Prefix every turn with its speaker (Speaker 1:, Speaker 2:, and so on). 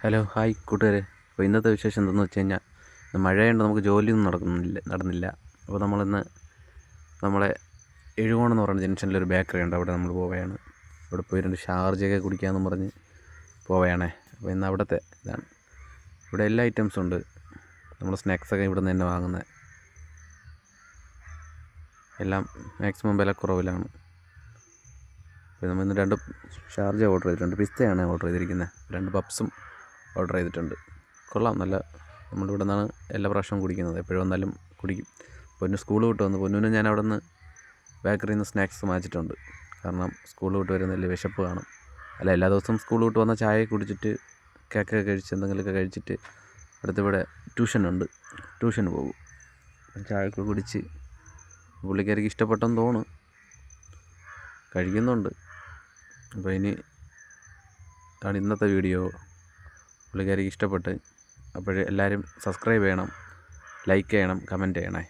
Speaker 1: Hello hi കൂട്ടുകാരെ. അപ്പോൾ ഇന്നത്തെ വിശേഷം എന്തെന്ന് വെച്ച് കഴിഞ്ഞാൽ മഴയുണ്ട്, നമുക്ക് ജോലിയൊന്നും നടന്നില്ല. അപ്പോൾ നമ്മളിന്ന് നമ്മളെ എഴുകോണം എന്ന് പറയുന്ന ജംഗ്ഷനിലൊരു ബേക്കറി ഉണ്ട്, അവിടെ നമ്മൾ പോവുകയാണ്. അവിടെ പോയി 2 ഷാർജയൊക്കെ കുടിക്കാമെന്ന് പറഞ്ഞ് പോവുകയാണേ. അപ്പോൾ ഇന്ന് അവിടുത്തെ ഇതാണ്. ഇവിടെ എല്ലാ ഐറ്റംസും ഉണ്ട്. നമ്മൾ സ്നാക്സൊക്കെ ഇവിടെ നിന്ന് തന്നെ വാങ്ങുന്നത്, എല്ലാം മാക്സിമം വിലക്കുറവിലാണ്. അപ്പോൾ നമ്മൾ ഇന്ന് 2 ഷാർജ ഓർഡർ ചെയ്തിട്ടുണ്ട്. പിസ്തയാണ് ഓർഡർ ചെയ്തിരിക്കുന്നത്. 2 പപ്സും ഓർഡർ ചെയ്തിട്ടുണ്ട്. കൊള്ളാം, നല്ല. നമ്മളിവിടെ നിന്നാണ് എല്ലാ പ്രാവശ്യവും കുടിക്കുന്നത്, എപ്പോഴും വന്നാലും കുടിക്കും. പൊന്നു സ്കൂൾ വിട്ട് വന്നു, പൊന്നുവിന് ഞാൻ അവിടെ നിന്ന് ബേക്കറിയിൽ നിന്ന് സ്നാക്സ് വാങ്ങിച്ചിട്ടുണ്ട്. കാരണം സ്കൂൾ വിട്ട് വരുന്നതിൽ വിശപ്പ് കാണും. അല്ല, എല്ലാ ദിവസവും സ്കൂൾ വിട്ട് വന്ന ചായ കുടിച്ചിട്ട് കേക്കൊക്കെ കഴിച്ച് എന്തെങ്കിലുമൊക്കെ കഴിച്ചിട്ട് അടുത്തിവിടെ ട്യൂഷനുണ്ട്, ട്യൂഷന് പോകും. ചായയൊക്കെ കുടിച്ച് പുള്ളിക്കാരിക്ക് ഇഷ്ടപ്പെട്ടെന്ന് തോന്നുന്നു, കഴിക്കുന്നുണ്ട്. അപ്പോൾ ആണ് ഇന്നത്തെ വീഡിയോ. പുള്ളിക്കാരിക്ക് ഇഷ്ടപ്പെട്ട്. അപ്പോൾ എല്ലാവരും സബ്സ്ക്രൈബ് ചെയ്യണം, ലൈക്ക് ചെയ്യണം, കമൻറ്റ് ചെയ്യണേ.